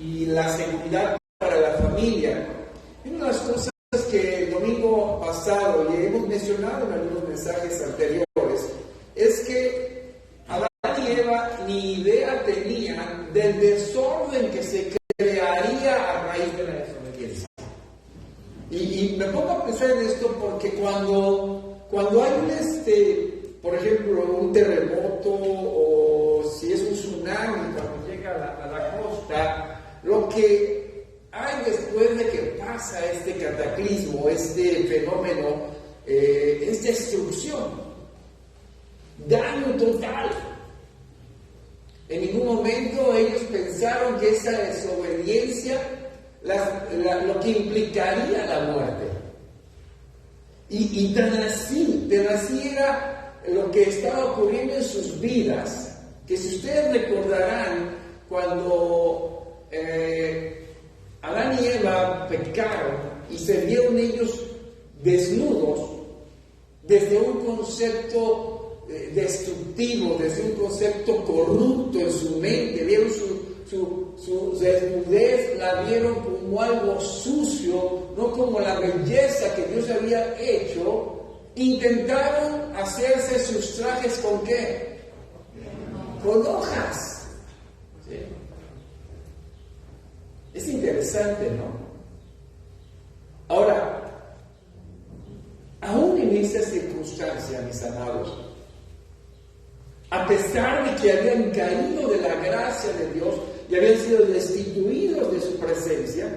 y la seguridad para la familia. Una de las cosas que el domingo pasado y hemos mencionado en algunos mensajes anteriores es que Adán y Eva ni idea tenían del desorden que se crearía a raíz de la desobediencia. Y me pongo a pensar en esto porque cuando hay por ejemplo, un terremoto o si es un tsunami cuando llega a la costa, lo que hay después de que pasa este cataclismo, este fenómeno, es destrucción, daño total. En ningún momento ellos pensaron que esa desobediencia lo que implicaría la muerte. Y tan así era lo que estaba ocurriendo en sus vidas, que si ustedes recordarán, cuando Adán y Eva pecaron y se vieron ellos desnudos, desde un concepto destructivo, desde un concepto corrupto en su mente, vieron su desnudez, la vieron como algo sucio, no como la belleza que Dios había hecho. Intentaron hacerse sus trajes ¿con qué? Con hojas. ¿Sí? Es interesante, ¿no? Ahora, aún en esta circunstancia, mis amados, a pesar de que habían caído de la gracia de Dios y habían sido destituidos de su presencia,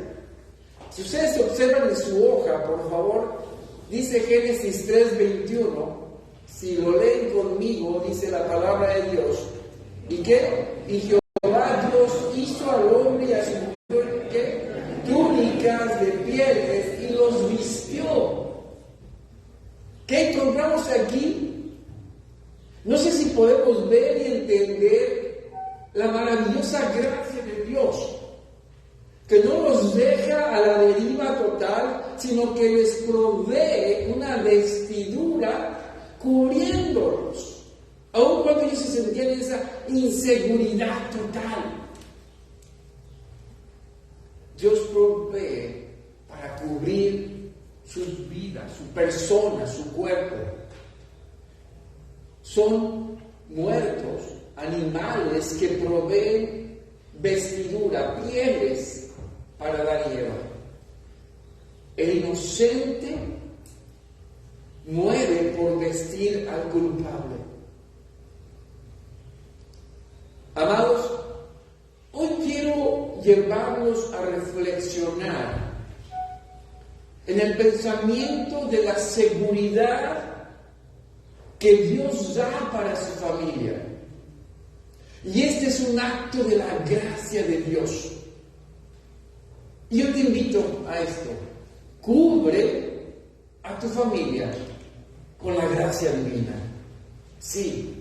si ustedes observan en su hoja, por favor, dice Génesis 3:21, si lo leen conmigo, dice la palabra de Dios, ¿y qué? Y Jehová Dios hizo al hombre y a su mujer, ¿qué? Túnicas de pieles y los vistió. ¿Qué encontramos aquí? No sé si podemos ver y entender la maravillosa gracia de Dios, que no los deja a la deriva total, sino que les provee una vestidura cubriéndolos, aun cuando ellos se sentían en esa inseguridad total. Dios provee para cubrir sus vidas, su persona, su cuerpo. Son muertos, animales que proveen vestidura, pieles para Adán y Eva. El inocente muere por vestir al culpable. Amados, hoy quiero llevarlos a reflexionar en el pensamiento de la seguridad que Dios da para su familia. Y este es un acto de la gracia de Dios. Y yo te invito a esto. Cubre a tu familia con la gracia divina. Sí,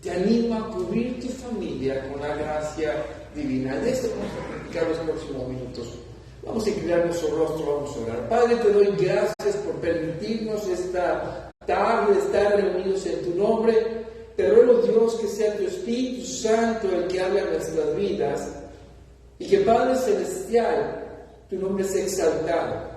te animo a cubrir tu familia con la gracia divina. De esto vamos a practicar los próximos minutos. Vamos a inclinar nuestro rostro, vamos a orar. Padre, te doy gracias por permitirnos esta tarde estar reunidos en tu nombre. Te ruego, Dios, que sea tu Espíritu Santo el que hable a nuestras vidas y que, Padre Celestial, tu nombre sea exaltado.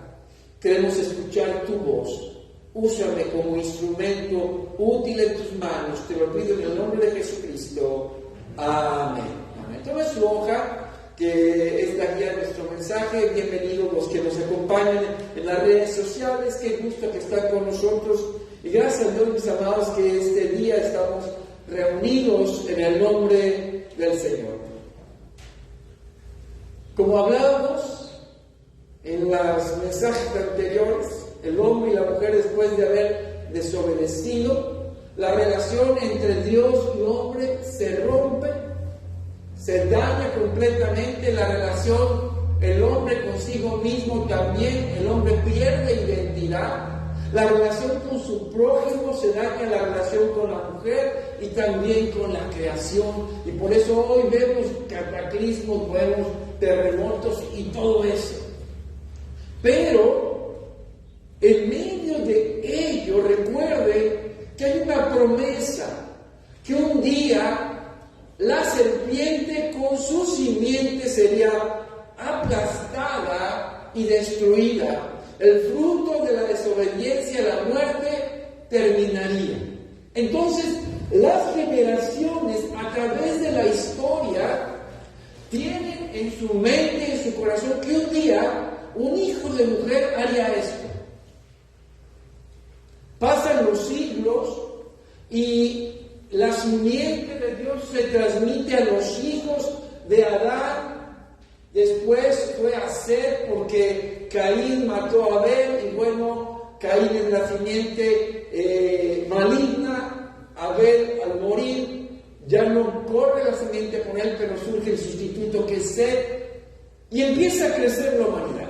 Queremos escuchar tu voz. Úsame como instrumento útil en tus manos. Te lo pido en el nombre de Jesucristo. Amén. Amén. Toma su hoja, que es la guía de nuestro mensaje. Bienvenidos los que nos acompañan en las redes sociales. Qué gusto que están con nosotros. Y gracias a Dios, mis amados, que este día estamos reunidos en el nombre del Señor. Como hablábamos en los mensajes anteriores, el hombre y la mujer, después de haber desobedecido, la relación entre Dios y hombre se rompe, se daña completamente la relación, el hombre consigo mismo también, el hombre pierde identidad. La relación con su prójimo se daña, la relación con la mujer y también con la creación. Y por eso hoy vemos cataclismos, vemos terremotos y todo eso. Pero en medio de ello, recuerden que hay una promesa, que un día la serpiente con su simiente sería aplastada y destruida. El fruto de la desobediencia, la muerte, terminaría. Entonces, las generaciones a través de la historia tienen en su mente, en su corazón, que un día un hijo de mujer haría esto. Pasan los siglos y la simiente de Dios se transmite a los hijos de Adán. Después fue a Set porque Caín mató a Abel y bueno, Caín es la simiente maligna. Abel al morir ya no corre la simiente con él, pero surge el sustituto que es Set y empieza a crecer la humanidad.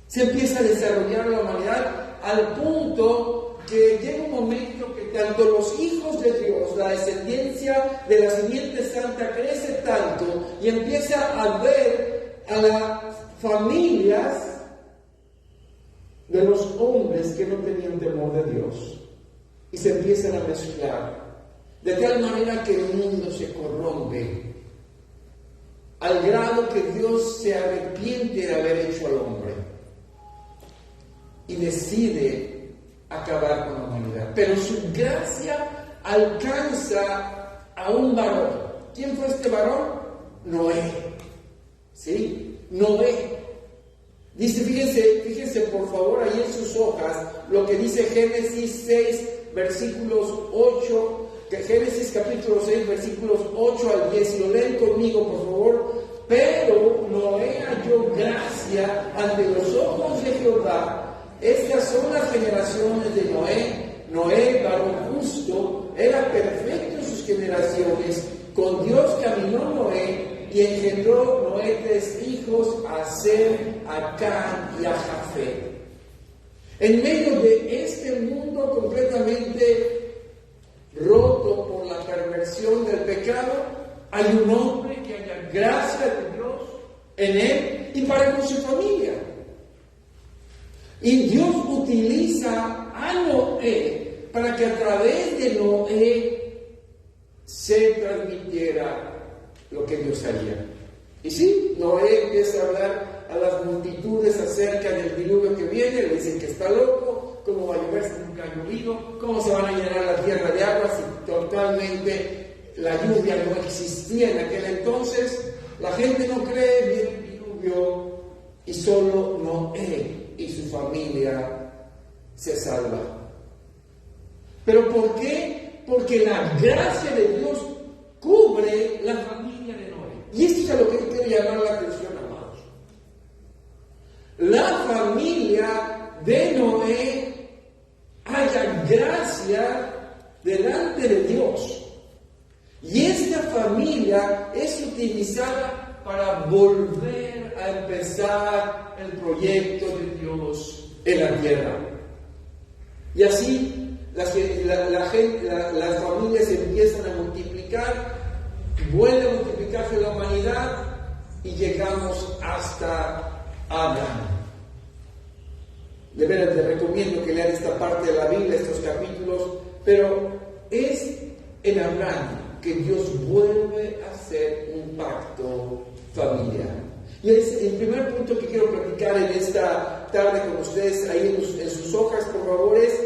Se empieza a desarrollar la humanidad al punto que llega un momento que tanto los hijos de Dios, la descendencia de la simiente santa crece tanto y empieza a ver a las familias de los hombres que no tenían temor de Dios y se empiezan a mezclar de tal manera que el mundo se corrompe al grado que Dios se arrepiente de haber hecho al hombre y decide acabar con la humanidad. Pero su gracia alcanza a un varón. ¿Quién fue este varón? Noé. ¿Sí? Noé. Dice, fíjense por favor ahí en sus hojas lo que dice Génesis 6, versículos 8, Génesis capítulo 6, versículos 8 al 10. Si lo leen conmigo, por favor. Pero Noé halló gracia ante los ojos de Jehová. Estas son las generaciones de Noé. Noé, varón justo, era perfecto en sus generaciones. Con Dios caminó Noé y engendró Noé 3 hijos, a Sem, a Can y a Jafet. En medio de este mundo completamente roto por la perversión del pecado, hay un hombre que haya gracia de Dios en él y para con su familia. Y Dios utiliza a Noé para que a través de Noé se transmitiera lo que Dios haría. Y sí, Noé empieza a hablar a las multitudes acerca del diluvio que viene, le dicen que está loco, cómo va a llover si nunca ha llovido, cómo se van a llenar la tierra de agua si totalmente la lluvia no existía en aquel entonces. La gente no cree, viene el diluvio y solo Noé y su familia se salva. ¿Pero por qué? Porque la gracia de Dios cubre la familia de Noé. Y esto es a lo que yo quiero llamar la atención, amados. La familia de Noé haya gracia delante de Dios. Y esta familia es utilizada para volver a empezar el proyecto de Dios en la tierra. Y así las familias empiezan a multiplicar, vuelve a multiplicarse la humanidad y llegamos hasta Abraham. De veras les recomiendo que lean esta parte de la Biblia, estos capítulos, pero es en Abraham que Dios vuelve a hacer un pacto familiar. Y es el primer punto que quiero platicar en esta tarde con ustedes, ahí en sus hojas, por favor, es: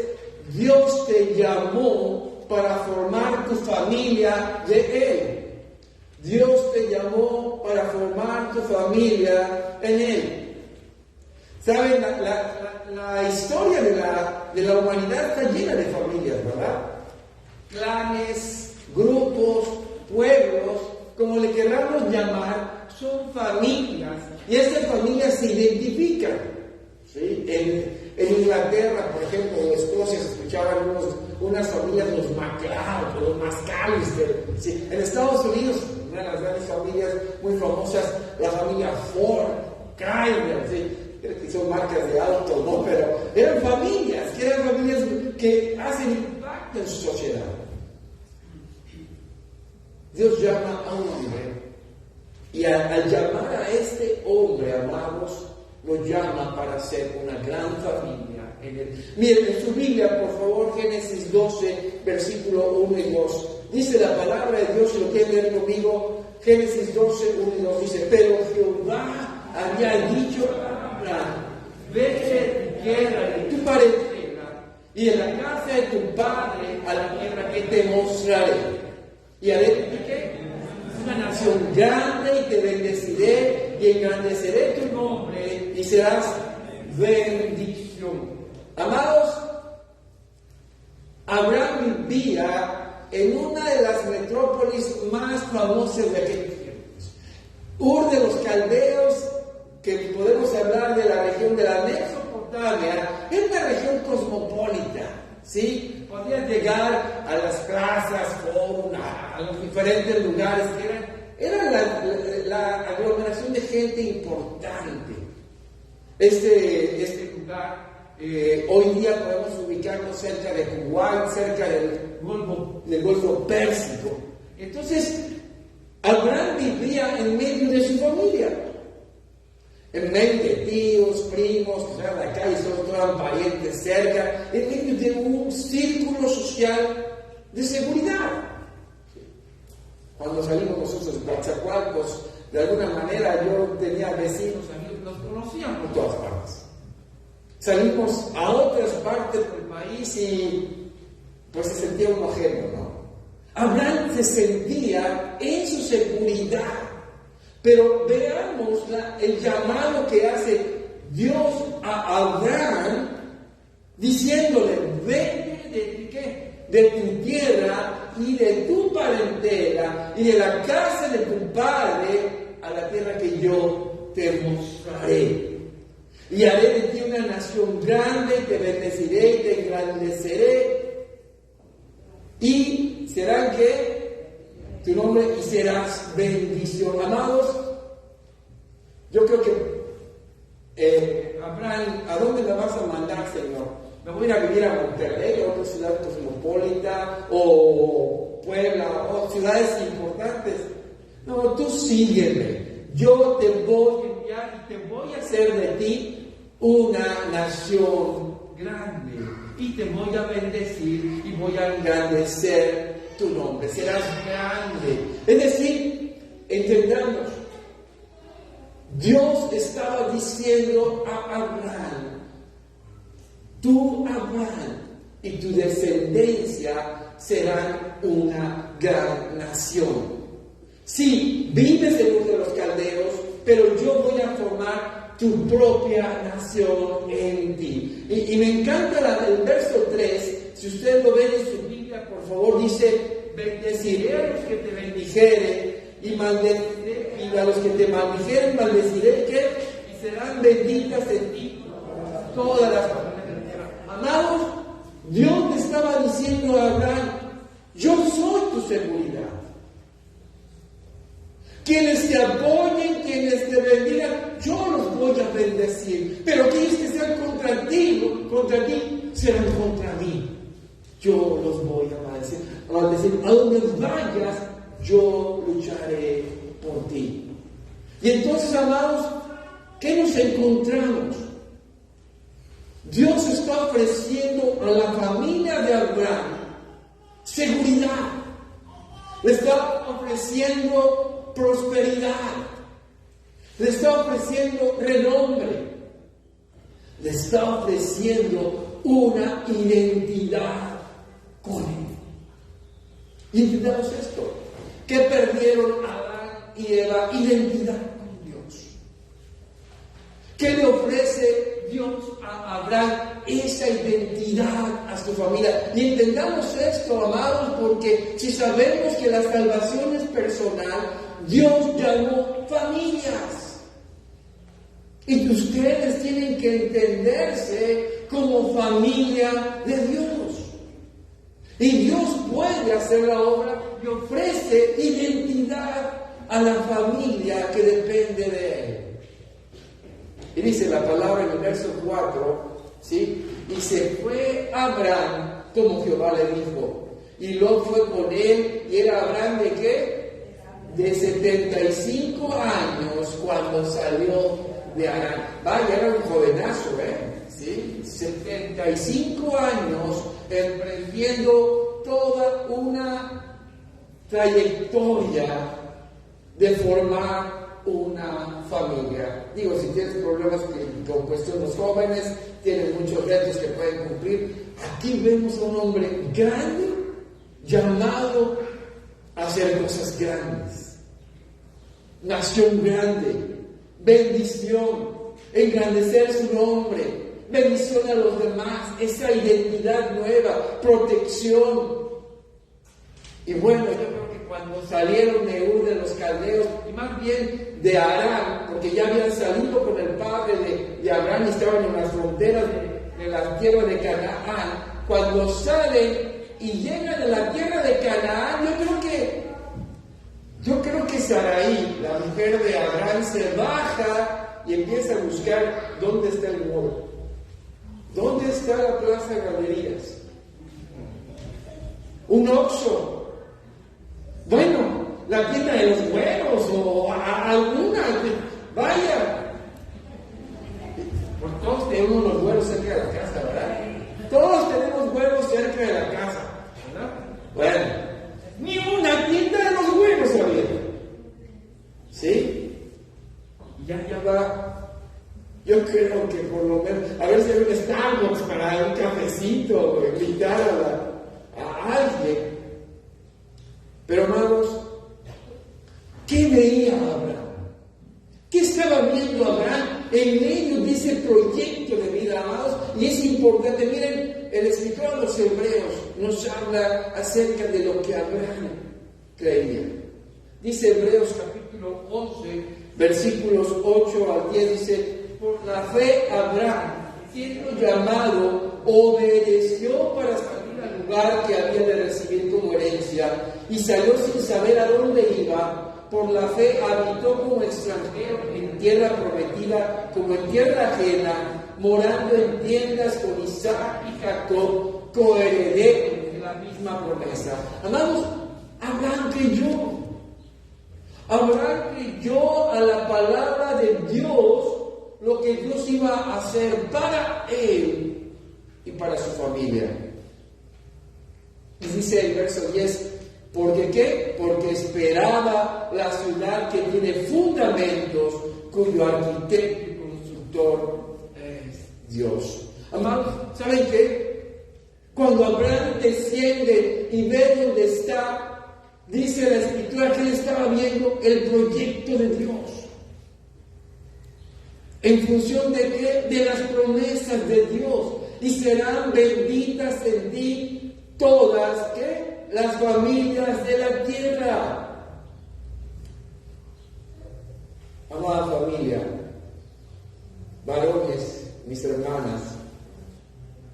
Dios te llamó para formar tu familia de Él. Dios te llamó para formar tu familia en Él. ¿Saben? La historia de la humanidad está llena de familias, ¿verdad? Clanes, grupos, pueblos, como le queramos llamar, son familias. Y estas familias se identifican. ¿Sí? En Inglaterra, por ejemplo, o Escocia, se escuchaban unas familias, los MacLeod, los McAllister. ¿Sí? En Estados Unidos, una de las grandes familias muy famosas, la familia Ford, Chrysler, ¿sí? Que son marcas de autos, ¿no? Pero eran familias que hacen impacto en su sociedad. Dios llama a un hombre y al llamar a este hombre, amados, lo llama para ser una gran familia en él. Miren, en su Biblia, por favor, Génesis 12, versículo 1 y 2. Dice la palabra de Dios, si lo quieren leer conmigo, Génesis 12, 1 y 2 dice: pero había dicho a Abraham: vete de tu tierra, de tu parentela, y de la casa de tu padre a la tierra que te mostraré. Y haré de ti una nación grande, y te bendeciré, y engrandeceré tu nombre, y serás bendición. Amados, Abraham vivía en una de las metrópolis más famosas de aquellos tiempos. Ur de los Caldeos, que podemos hablar de la región de la Mesopotamia, es una región cosmopolita, ¿sí? Podías llegar a las plazas, a los diferentes lugares que eran la aglomeración de gente importante. Este lugar, hoy día podemos ubicarnos cerca de Kuwait, cerca del Golfo Pérsico. Entonces, Abraham vivía en medio de su familia, en medio de tíos, primos, que estaban acá y solo estaban parientes cerca, en medio de un círculo social de seguridad. Cuando salimos nosotros de Coatzacoalcos, de alguna manera yo tenía vecinos, amigos, nos conocían por todas partes. Salimos a otras partes del país y pues se sentía un ajeno, ¿no? Abraham se sentía en su seguridad. Pero veamos el llamado que hace Dios a Abraham, diciéndole: vete de tu tierra y de tu parentela y de la casa de tu padre a la tierra que yo te mostraré. Y haré de ti una nación grande, te bendeciré y te engrandeceré. Y serán que tu nombre, y serás bendición. Amados, yo creo que Abraham, ¿a dónde me vas a mandar, Señor? ¿Me voy a ir a vivir a Monterrey, a otra ciudad cosmopolita, o Puebla, o ciudades importantes? No, tú sígueme. Yo te voy a enviar y te voy a hacer de ti una nación grande, y te voy a bendecir y voy a engrandecer tu nombre, serás grande. Es decir, entendamos, Dios estaba diciendo a Abraham: tú, Abraham, y tu descendencia serán una gran nación. Sí, vives en uno de los caldeos, pero yo voy a formar tu propia nación en ti. Y me encanta el verso 3, si usted lo ve en su Biblia, por favor, dice: bendeciré a los que te bendijeren, y a los que te maldijeren, maldeciré, que y serán benditas en ti todas las familias de la tierra. Amados, Dios le estaba diciendo a Abraham: yo soy tu seguridad. Quienes te apoyen, quienes te bendigan, yo los voy a bendecir. Pero aquellos que sean contra ti, serán contra mí. Yo los voy a maldecir. A donde vayas, yo lucharé por ti. Y entonces, amados, ¿qué nos encontramos? Dios está ofreciendo a la familia de Abraham seguridad. Le está ofreciendo prosperidad, le está ofreciendo renombre, le está ofreciendo una identidad con Él. Y entendamos esto: que perdieron Adán y Eva, identidad con Dios. ¿Qué le ofrece Dios a Abraham? Esa identidad a su familia. Y entendamos esto, amados, porque si sabemos que la salvación es personal, Dios llamó familias. Y ustedes tienen que entenderse como familia de Dios. Y Dios puede hacer la obra y ofrece identidad a la familia que depende de Él. Y dice la palabra en el verso 4, ¿sí? Y se fue Abraham como Jehová le dijo. Y Lot fue con él, y era Abraham ¿de qué? De 75 años cuando salió de Harán. Vaya, era un jovenazo, ¿sí? 75 años emprendiendo toda una trayectoria de formar una familia. adolescentes, problemas con cuestiones jóvenes, tienen muchos retos que pueden cumplir. Aquí vemos a un hombre grande, llamado a hacer cosas grandes. Nación grande, bendición, engrandecer su nombre, bendición a los demás, esa identidad nueva, protección. Y bueno, yo creo que cuando salieron de Ur de los caldeos, y más bien de Aram, porque ya habían salido con el padre de Abraham y estaban en las fronteras de la tierra de Canaán, cuando salen y llegan a la tierra de Canaán, yo creo que Sarai, la mujer de Abraham, se baja y empieza a buscar dónde está el muro, dónde está la plaza de galerías, un Oxxo. Bueno, la tienda de los huevos o alguna, vaya. Por todos tenemos los huevos cerca de la casa, ¿verdad? Todos tenemos huevos cerca de la casa, ¿verdad? Bueno, ni una tienda de los huevos había. ¿Sí? Ya va. Yo creo que por lo menos, a ver si hay un Starbucks para un cafecito, invitar a alguien. Pero amados, ¿qué veía Abraham? ¿Qué estaba viendo Abraham en medio de ese proyecto de vida, amados? Y es importante, miren, el escritor de los Hebreos nos habla acerca de lo que Abraham creía. Dice Hebreos capítulo 11, versículos 8 al 10, dice: por la fe Abraham, siendo llamado, obedeció para salir al lugar que había de recibir como herencia, y salió sin saber a dónde iba. Por la fe habitó como extranjero en tierra prometida, como en tierra ajena, morando en tiendas con Isaac y Jacob, coherederos de la misma promesa. Amados, Abraham creyó. Abraham creyó a la palabra de Dios, lo que Dios iba a hacer para él y para su familia. Y dice el verso 10, ¿porque qué? Porque esperaba la ciudad que tiene fundamentos, cuyo arquitecto y constructor es Dios. Amados, ¿saben qué? Cuando Abraham desciende y ve dónde está, dice la Escritura que él estaba viendo el proyecto de Dios. ¿En función de qué? De las promesas de Dios. Y serán benditas en ti todas, ¿qué? Las familias de la tierra. Amada familia, varones, mis hermanas,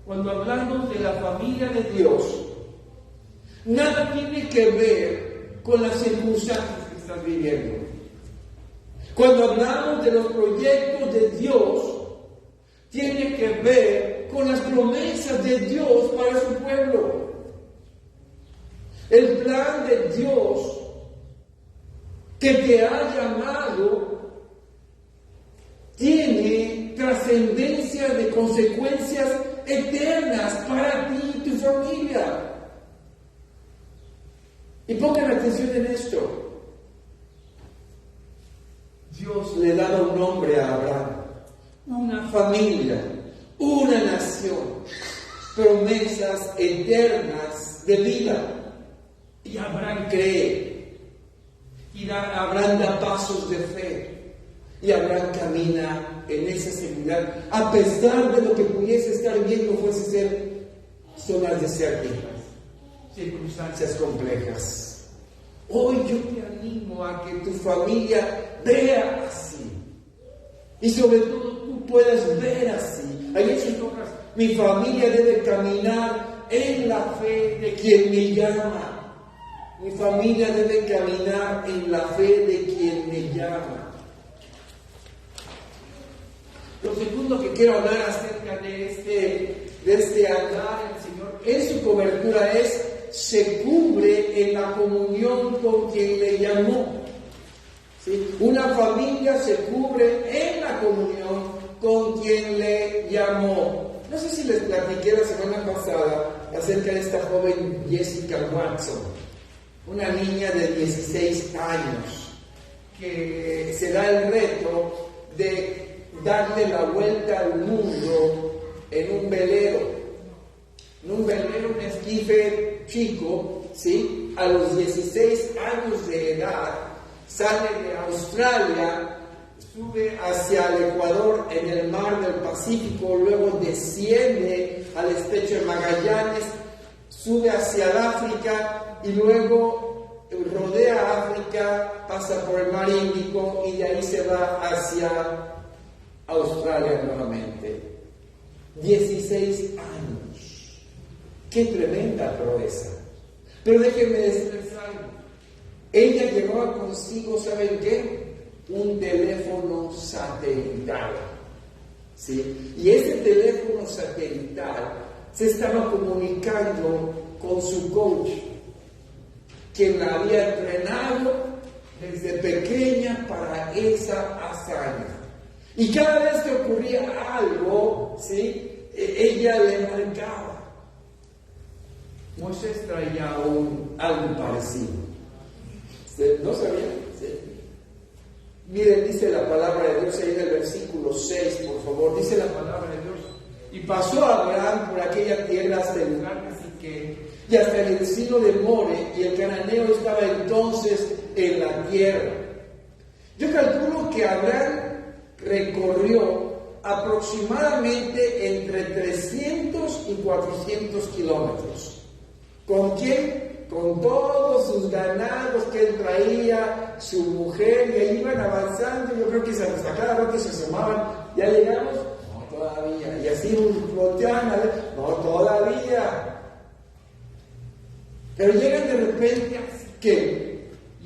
cuando hablamos de la familia de Dios, nada tiene que ver con las circunstancias que estás viviendo. Cuando hablamos de los proyectos de Dios, tiene que ver con las promesas de Dios para su pueblo. El plan de Dios que te ha llamado tiene trascendencia de consecuencias eternas para ti y tu familia. Y pongan atención en esto. Dios le daba un nombre a Abraham, una familia, una nación, promesas eternas de vida. Y Abraham cree, y Abraham da pasos de fe, y Abraham camina en esa seguridad, a pesar de lo que pudiese estar viendo fuese ser zonas desérticas, circunstancias complejas. Hoy yo te animo a que tu familia vea así, y sobre todo tú puedas ver así. Hay hechos otras, mi familia debe caminar en la fe de quien me llama. Mi familia debe caminar en la fe de quien me llama. Lo segundo que quiero hablar acerca de este andar en el Señor en su cobertura es: se cubre en la comunión con quien le llamó. ¿Sí? Una familia se cubre en la comunión con quien le llamó. No sé si les platiqué la semana pasada acerca de esta joven Jessica Watson, una niña de 16 años que se da el reto de darle la vuelta al mundo en un velero. En un velero, un esquife chico, ¿sí? A los 16 años de edad, sale de Australia, sube hacia el Ecuador en el mar del Pacífico, luego desciende al estrecho de Magallanes, sube hacia el África y luego rodea África, pasa por el mar Índico y de ahí se va hacia Australia nuevamente. 16 años. ¡Qué tremenda proeza! Pero déjenme decirles algo. Ella llevaba consigo, ¿saben qué? Un teléfono satelital. ¿Sí? Y ese teléfono satelital se estaba comunicando con su coach, quien la había entrenado desde pequeña para esa hazaña. Y cada vez que ocurría algo, ¿sí? Ella le marcaba. Moisés traía algo parecido. ¿No sabían? ¿Sí? Miren, dice la palabra de Dios ahí en el versículo 6, por favor. Dice la palabra de Dios. Y pasó Abraham por aquella tierra hasta el lugar de Siquem y hasta el encino de More, y el cananeo estaba entonces en la tierra. Yo calculo que Abraham recorrió aproximadamente entre 300 y 400 kilómetros. ¿Con quién? Con todos sus ganados que él traía, su mujer, y ahí iban avanzando. Yo creo que hasta cada rato se asomaban. ¿Ya llegamos? No, todavía. Y así volteaban a ver. No, todavía. Pero llegan de repente a Siquem.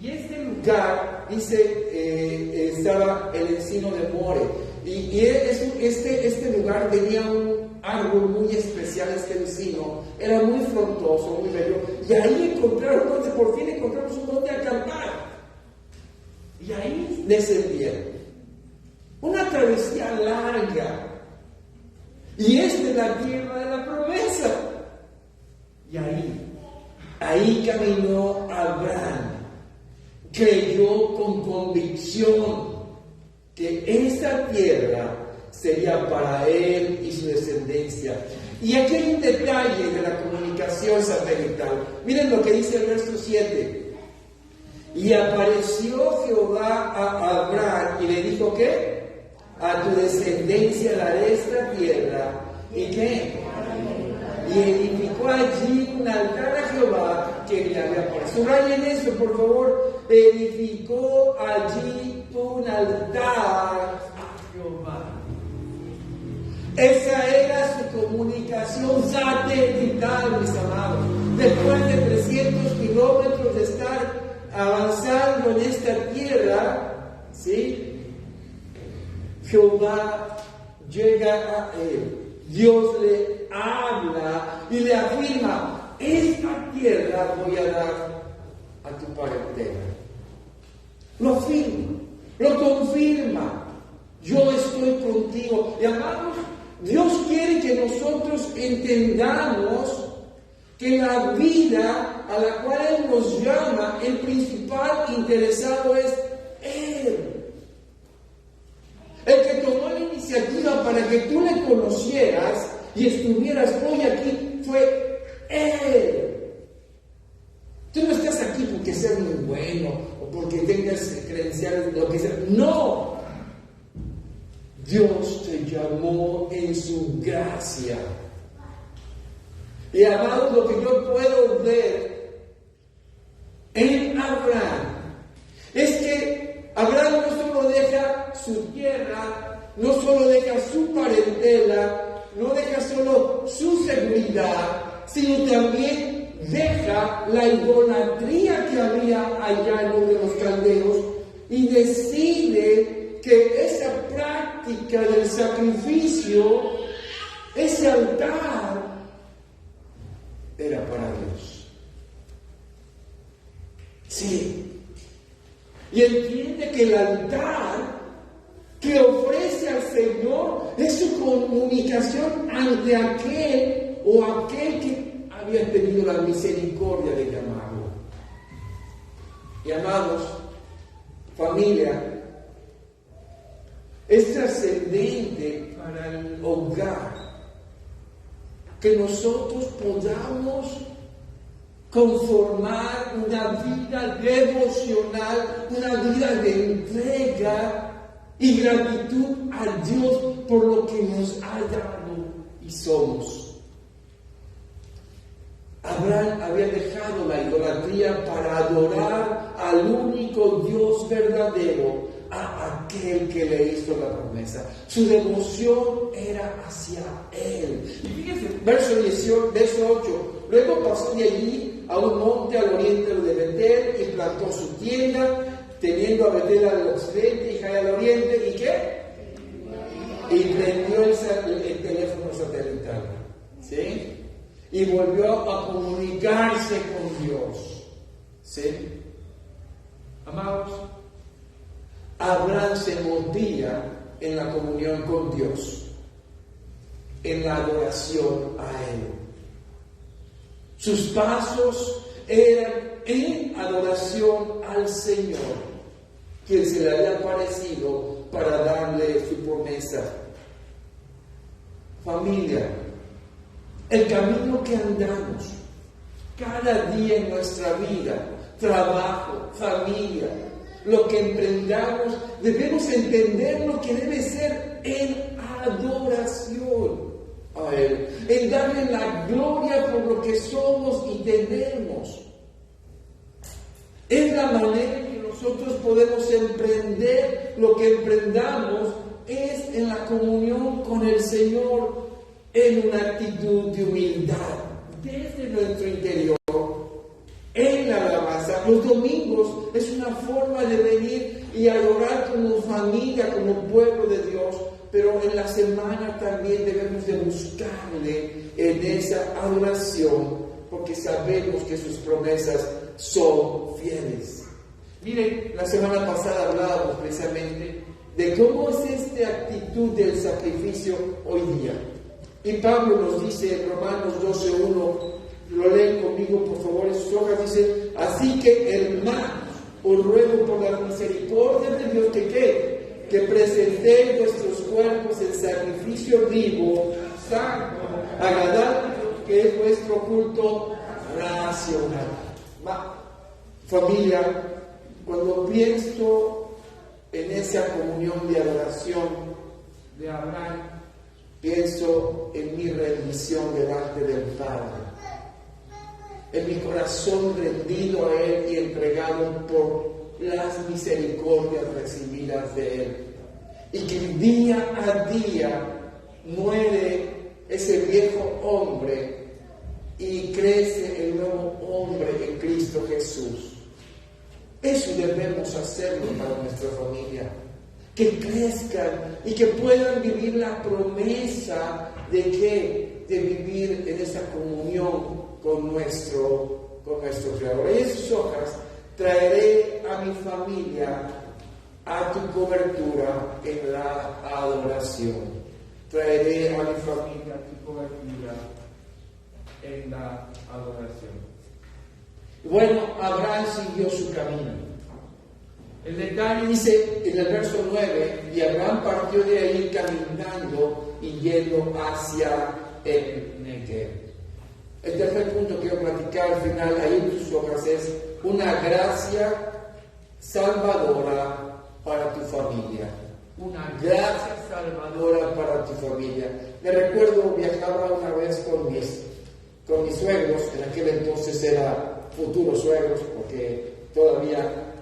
Y este lugar, dice, estaba el encino de More. Y este lugar tenía un árbol muy especial, este encino. Era muy frondoso, muy bello. Y ahí encontraron, donde por fin encontramos un donde acampar. Y ahí descendieron. Una travesía larga. Y esta es la tierra de la promesa. Y ahí caminó Abraham. Creyó con convicción que esta tierra sería para él y su descendencia. Y aquí hay un detalle de la comunicación satelital. Miren lo que dice el verso 7. Y apareció Jehová a Abraham y le dijo, ¿qué? A tu descendencia daré esta tierra. ¿Y qué? Y edificó allí un altar a Jehová que le había aparecido. Subrayen eso, por favor. Edificó allí un altar a Jehová. Esa era su comunicación satelital, mis amados. Después de 300 kilómetros de estar avanzando en esta tierra, ¿sí? Jehová llega a él. Dios le habla y le afirma: esta tierra voy a dar a tu parentela. Lo afirma, lo confirma. Yo estoy contigo. Y amados, Dios quiere que nosotros entendamos que la vida a la cual Él nos llama, el principal interesado es Él. El que tomó la iniciativa para que tú le conocieras y estuvieras hoy aquí fue Él. Tú no estás aquí porque seas muy bueno o porque tengas credenciales, lo que sea. No. Dios te llamó en su gracia. Y amados, lo que yo puedo ver en Abraham es que Abraham no solo deja su tierra, no solo deja su parentela, no deja solo su seguridad, sino también deja la idolatría que había allá en uno de los caldeos y decide que esa práctica del sacrificio, ese altar, era para Dios. Sí. Y entiende que el altar que ofrece al Señor es su comunicación ante aquel o aquel que había tenido la misericordia de llamarlo. Y amados, familia, Es trascendente para el hogar que nosotros podamos conformar una vida devocional, una vida de entrega y gratitud a Dios por lo que nos ha dado y somos. Abraham había dejado la idolatría para adorar al único Dios verdadero, a aquel que le hizo la promesa. Su devoción era hacia Él. Y fíjense, verso 8. Luego pasó de allí a un monte al oriente de Betel y plantó su tienda, teniendo a Betel al occidente y Jai al oriente. ¿Y qué? Y prendió el teléfono satelital. ¿Sí? Y volvió a comunicarse con Dios. ¿Sí? Amados, Abraham se movía en la comunión con Dios, en la adoración a Él. Sus pasos eran en adoración al Señor, quien se le había aparecido para darle su promesa. Familia, el camino que andamos cada día en nuestra vida, trabajo, familia, lo que emprendamos, debemos entender lo que debe ser en adoración a Él, en darle la gloria por lo que somos y tenemos. Es la manera en que nosotros podemos emprender lo que emprendamos, es en la comunión con el Señor, en una actitud de humildad, desde nuestro interior, en la alabanza. Los domingos es una forma de venir y adorar como familia, como pueblo de Dios, pero en la semana también debemos de buscarle en esa adoración, porque sabemos que sus promesas son fieles. Miren, la semana pasada hablábamos precisamente de cómo es esta actitud del sacrificio hoy día. Y Pablo nos dice en Romanos 12:1, lo leen conmigo por favor en sus hojas, dice: así que hermanos, os ruego por la misericordia de Dios que presentéis vuestros cuerpos en sacrificio vivo, santo, agradable, que es vuestro culto racional. Familia, cuando pienso en esa comunión de adoración de Abraham, pienso en mi rendición delante del Padre, en mi corazón rendido a Él y entregado por las misericordias recibidas de Él, y que día a día muere ese viejo hombre y crece el nuevo hombre en Cristo Jesús. Eso debemos hacerlo para nuestra familia, que crezcan y que puedan vivir la promesa de vivir en esa comunión con nuestro Creador. En sus hojas traeré a mi familia a tu cobertura en la adoración. Traeré a mi familia a tu cobertura en la adoración. Bueno, Abraham siguió su camino. El detalle dice en el verso 9: y Abraham partió de ahí caminando y yendo hacia el Negev. El tercer punto que quiero platicar al final, ahí en tus hojas, es una gracia salvadora para tu familia. Una gracia salvadora para tu familia. Me recuerdo, viajaba una vez con mis suegros, en aquel entonces era futuros suegros, porque todavía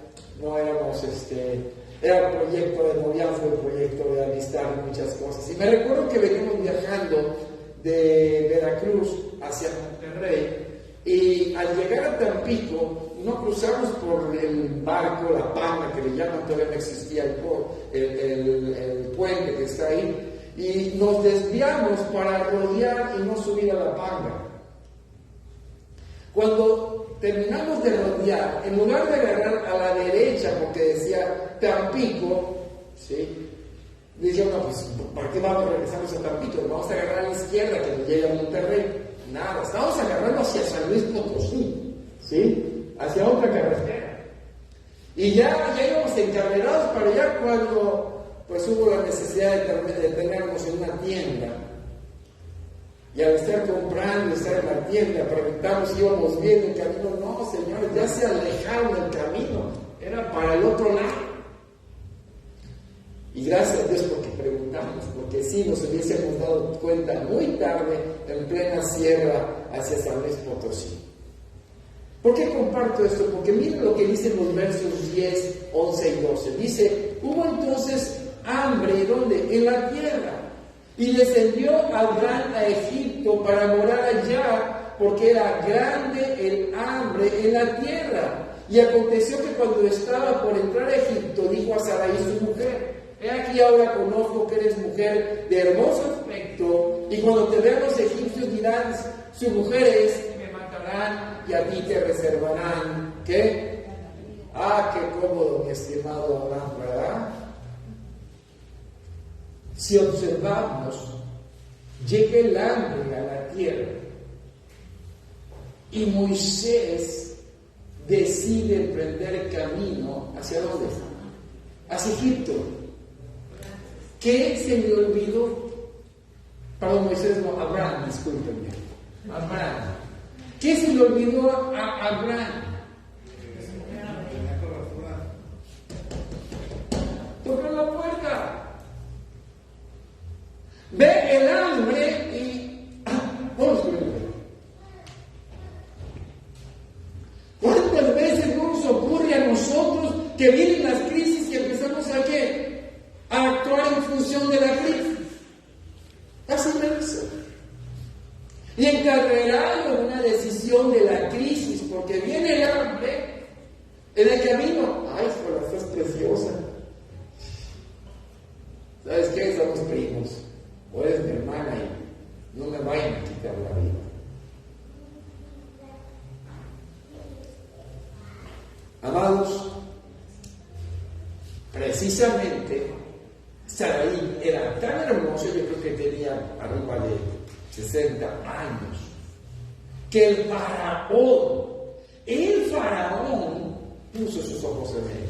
no éramos, era un proyecto de noviazgo, un proyecto de amistad, muchas cosas. Y me recuerdo que veníamos viajando de Veracruz hacia Monterrey, y al llegar a Tampico, no cruzamos por el barco, la Panga, que le llaman, todavía no existía el puente que está ahí, y nos desviamos para rodear y no subir a la Panga. Cuando terminamos de rodear, en lugar de agarrar a la derecha, porque decía Tampico, ¿sí? Dije, no, pues, ¿para qué vamos a regresarnos a Tampico? Vamos a agarrar a la izquierda, que nos llegue a Monterrey. Nada, estamos agarrando hacia San Luis Potosí, ¿sí? Hacia otra carretera. Y ya íbamos encarrerados para allá cuando pues hubo la necesidad de tenernos en una tienda. Y al estar comprando, estar en la tienda, preguntamos si íbamos bien el camino. No, señores, ya se alejaron del camino. Era para el otro lado. Y gracias a Dios porque preguntamos, porque sí nos hubiésemos dado cuenta muy tarde, en plena sierra hacia San Luis Potosí. ¿Por qué comparto esto? Porque miren lo que dicen los versos 10, 11 y 12. Dice, hubo entonces hambre, ¿dónde? En la tierra. Y descendió Abraham a Egipto para morar allá, porque era grande el hambre en la tierra. Y aconteció que cuando estaba por entrar a Egipto, dijo a Sarai su mujer, he aquí ahora conozco que eres mujer de hermoso aspecto, y cuando te vean los egipcios dirán, su mujer es, me matarán y a ti te reservarán. ¿Qué? Ah, qué cómodo, mi estimado Abraham, ¿verdad? Si observamos, llega el hambre a la tierra y Moisés decide emprender el camino ¿hacia dónde? Hacia Egipto. ¿Qué se le olvidó? Perdón, Moisés, no, Abraham, discúlpenme. Abraham. ¿Qué se le olvidó a Abraham? Toca la puerta. Ve el hambre y vamos con él. ¿Cuántas veces nos ocurre a nosotros que vienen las crisis y empezamos a qué? A actuar en función de la crisis? Así eso. Y encarrerado en una decisión de la crisis, porque viene el hambre en el camino. Ay, pero estás preciosa. ¿Sabes qué? Somos primos. O eres mi hermana y no me vayan a quitar la vida. Amados, precisamente Sarai era tan hermoso, yo creo que tenía arriba de 60 años, que el faraón puso sus ojos en él.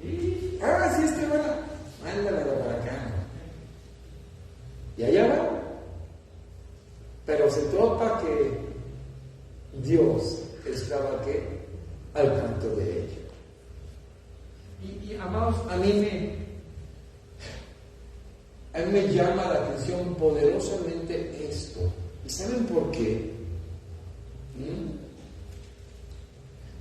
Y, sí, mándamelo para acá. Y allá va. Pero se topa que Dios estaba al tanto de ello. Y amados, a mí me llama la atención poderosamente esto. ¿Y saben por qué?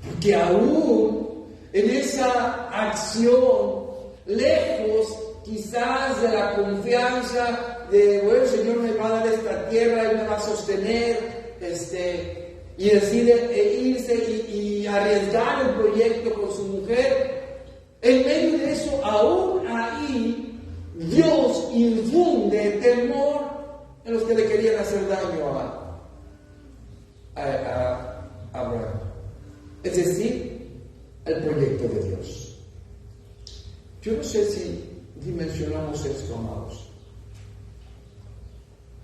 Porque aún en esa acción, lejos quizás de la confianza de, bueno, el Señor me va a dar esta tierra y me va a sostener, y decide irse y arriesgar el proyecto con su mujer, en medio de eso, aún ahí, Dios infunde temor en los que le querían hacer daño a Abraham. Es decir, el proyecto de Dios. Yo no sé si dimensionamos esto, amados.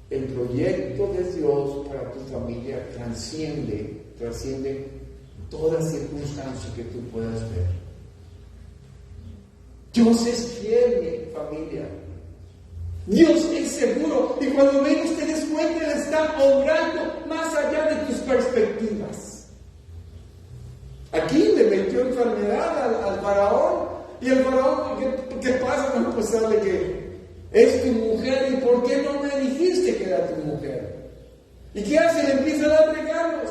El proyecto de Dios para tu familia trasciende toda circunstancia que tú puedas ver. Dios es fiel, mi familia. Dios es seguro, y cuando menos te des cuenta, Él está obrando más allá de tus perspectivas. Aquí le metió enfermedad al faraón, y el faraón, ¿qué pasa? No, pues sabe que es tu mujer, y ¿por qué no me dijiste que era tu mujer? ¿Y qué hace? Le empieza a dar regalos.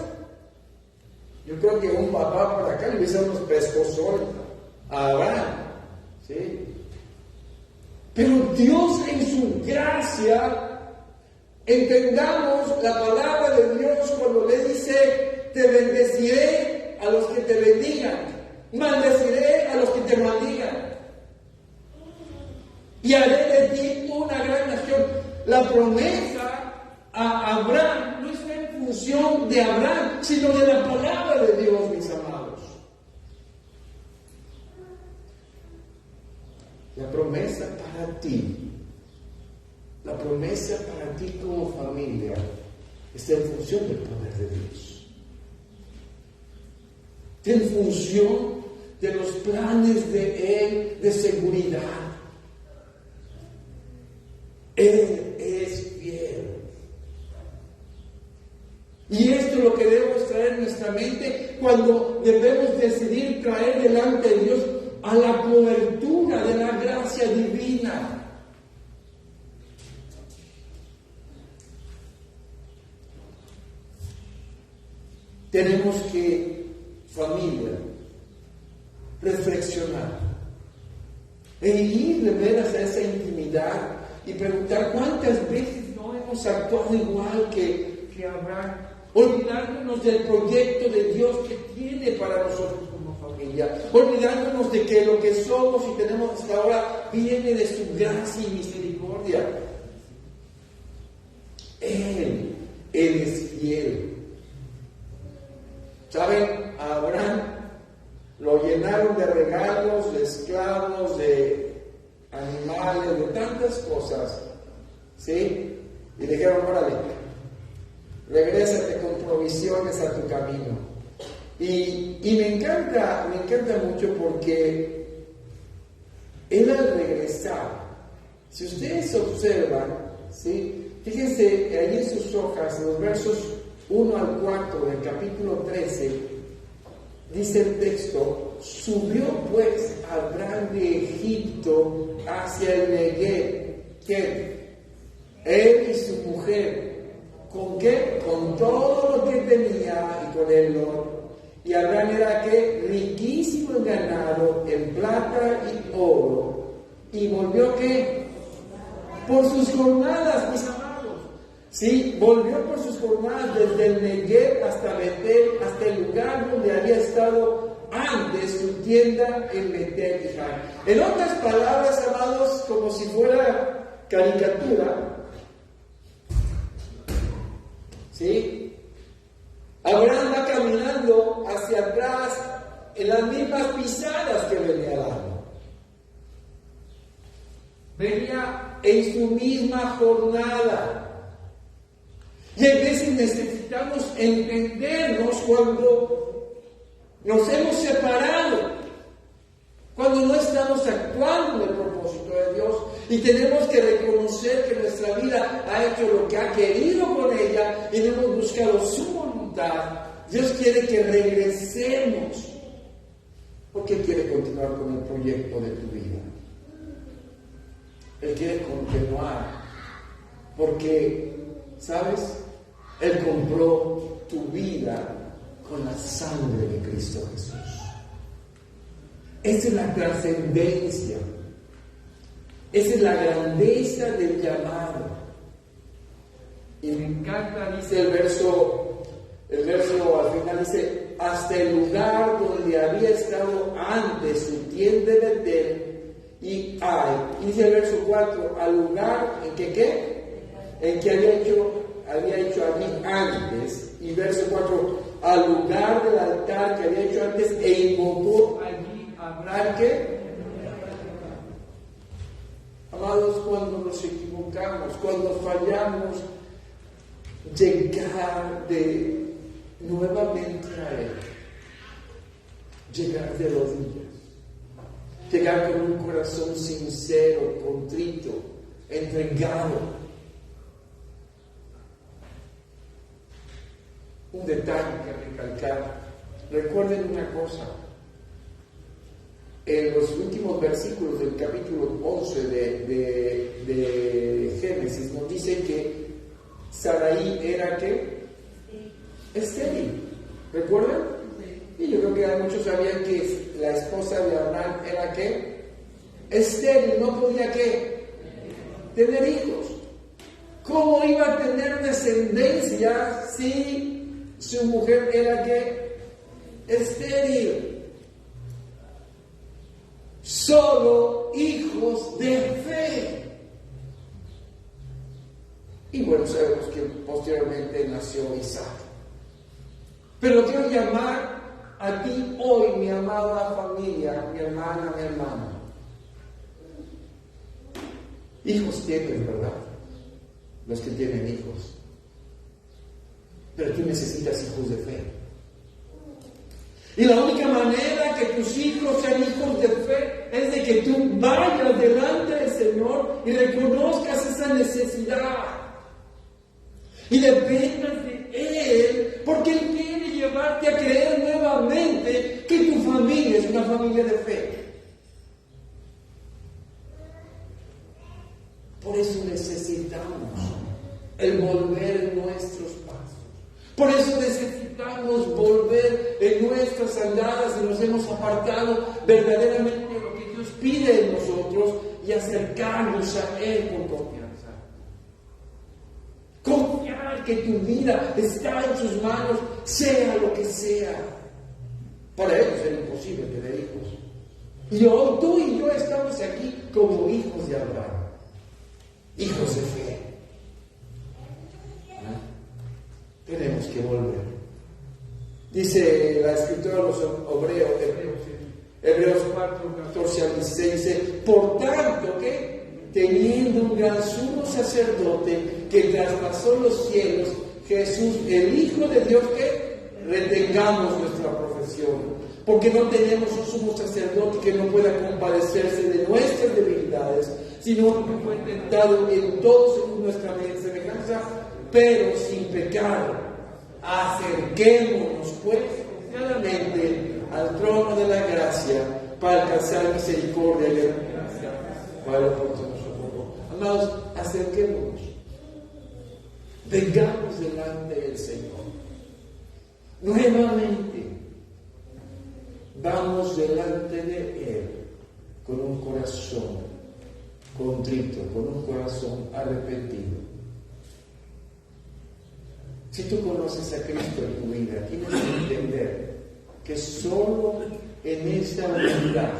Yo creo que un papá por acá le hubiese dado unos pescozones a Abraham, ¿sí? Pero Dios en su gracia, entendamos la palabra de Dios cuando le dice, te bendeciré a los que te bendigan, maldeciré a los que te maldigan, y haré de ti una gran nación. La promesa a Abraham no está en función de Abraham, sino de la palabra de Dios, mis amados. La promesa para ti, la promesa para ti como familia, está en función del poder de Dios. Está en función de los planes de Él de seguridad, Él es fiel. Y esto es lo que debemos traer en nuestra mente cuando debemos decidir traer delante de Dios a la cobertura de la gracia divina. Tenemos que, familia, reflexionar e ir de veras a esa intimidad y preguntar cuántas veces no hemos actuado igual que Abraham, olvidándonos del proyecto de Dios que tiene para nosotros como familia, olvidándonos de que lo que somos y tenemos hasta ahora viene de su gracia y misericordia. Él es fiel. ¿Saben? A Abraham lo llenaron de regalos, de esclavos, de animales, de tantas cosas, ¿sí? Y le dijeron, órale, regrésate con provisiones a tu camino. Y me encanta mucho porque él al regresar, si ustedes observan, ¿sí? Fíjense ahí en sus hojas, en los versos 1 al 4 del capítulo 13, dice el texto: subió pues Abraham de Egipto hacia el Negev. ¿Quién? Él y su mujer. ¿Con qué? Con todo lo que tenía y con el oro. Y Abraham era ¿qué? Riquísimo en ganado, en plata y oro. Y volvió ¿qué? Por sus jornadas, mis amados. Sí, volvió por sus jornadas desde el Negev hasta Betel, hasta el lugar donde había estado antes su tienda en Betel y Jai. En otras palabras, amados, como si fuera caricatura, ¿sí? Abraham va caminando hacia atrás en las mismas pisadas que venía dando. Venía en su misma jornada. Y a veces necesitamos entendernos cuando nos hemos separado, cuando no estamos actuando en el propósito de Dios, y tenemos que reconocer que nuestra vida ha hecho lo que ha querido con ella y no hemos buscado su voluntad. Dios quiere que regresemos porque Él quiere continuar con el proyecto de tu vida. Él quiere continuar porque, ¿sabes? Él compró tu vida con la sangre de Cristo Jesús. Esa es la trascendencia. Esa es la grandeza del llamado. Y me encanta, dice el verso al final, dice, hasta el lugar donde había estado antes su tienda de Betel y Ai. Y dice el verso 4, al lugar en que ¿qué? En que había hecho allí antes. Y verso 4, al lugar del altar que había hecho antes, e invocó allí Abraham ¿qué? Amados, cuando nos equivocamos, cuando fallamos, llegar nuevamente a Él, llegar de rodillas, llegar con un corazón sincero, contrito, entregado. Un detalle que recalcar. Recuerden una cosa. En los últimos versículos del capítulo 11 de Génesis nos dice que Sarai era ¿qué? Estéril. ¿Recuerdan? Y yo creo que muchos sabían que la esposa de Abraham era ¿qué? Estéril, no podía ¿qué? Tener hijos. ¿Cómo iba a tener descendencia si su mujer era ¿qué? Estéril? Solo hijos de fe. Y bueno, sabemos que posteriormente nació Isaac. Pero quiero llamar a ti hoy, mi amada familia, mi hermana, mi hermano. Hijos tienes, ¿verdad? Los que tienen hijos. Pero tú necesitas hijos de fe. Y la única manera que tus hijos sean hijos de fe es de que tú vayas delante del Señor y reconozcas esa esa necesidad. Y dependas de Él, porque Él quiere llevarte a creer nuevamente que tu familia es una familia de fe. Por eso necesitamos el volver en nuestros pasos. Por eso necesitamos volver en nuestras andadas y nos hemos apartado verdaderamente de lo que Dios pide de nosotros y acercarnos a Él con confianza. Confiar que tu vida está en sus manos, sea lo que sea. Para ellos era imposible tener hijos. Y hoy tú y yo estamos aquí como hijos de Abraham, hijos de fe. Tenemos que volver. Dice la escritura de los Hebreos 4, 14 al 16, dice: por tanto, que teniendo un gran sumo sacerdote que traspasó los cielos, Jesús, el Hijo de Dios, que retengamos nuestra profesión, porque no tenemos un sumo sacerdote que no pueda compadecerse de nuestras debilidades, sino que fue tentado en todo según nuestra semejanza, pero sin pecado. Acerquémonos pues confiadamente al trono de la gracia para alcanzar misericordia y gracia para el oportuno socorro. Amados, acerquémonos, vengamos delante del Señor. Nuevamente vamos delante de Él con un corazón contrito, con un corazón arrepentido. Si tú conoces a Cristo en tu vida, tienes que entender que solo en esta unidad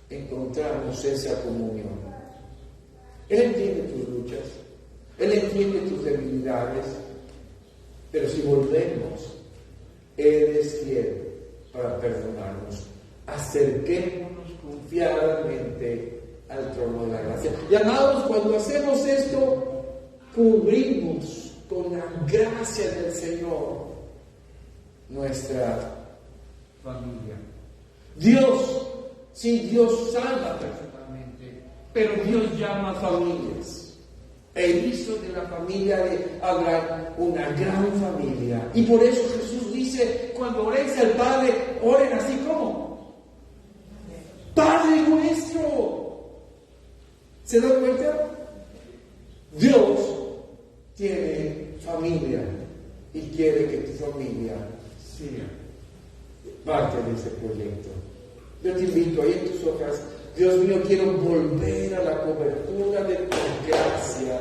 encontramos esa comunión. Él entiende tus luchas, Él entiende tus debilidades, pero si volvemos, Él es fiel para perdonarnos. Acerquémonos confiadamente al trono de la gracia. Y amados, cuando hacemos esto, cubrimos con la gracia del Señor nuestra familia. Dios salva personalmente, pero Dios llama familias. Él hizo de la familia de Abraham una gran familia. Y por eso Jesús dice, cuando oréis al Padre, oren así como: Padre nuestro. ¿Se dan cuenta? Dios tiene familia y quiere que tu familia sea parte de ese proyecto. Yo te invito ahí en tus hojas: Dios mío, quiero volver a la cobertura de tu gracia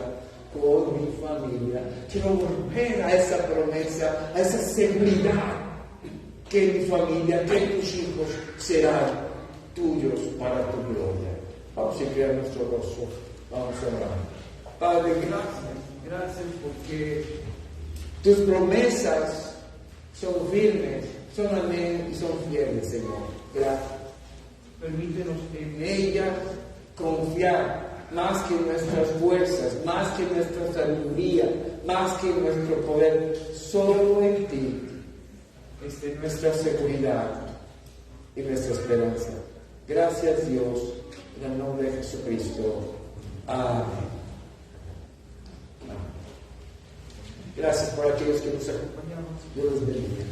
con mi familia. Quiero volver a esa promesa, a esa seguridad que mi familia, que tus hijos serán tuyos para tu gloria. Vamos a crear nuestro rostro. Vamos a orar. Padre, gracias porque tus promesas son firmes, son amén y son fieles, Señor. Gracias. Permítenos en ellas confiar más que en nuestras fuerzas, más que en nuestra sabiduría, más que en nuestro poder. Solo en ti es nuestra seguridad y nuestra esperanza. Gracias, Dios, en el nombre de Jesucristo. Amén. Gracias por aquellos que nos acompañamos. Dios los bendiga.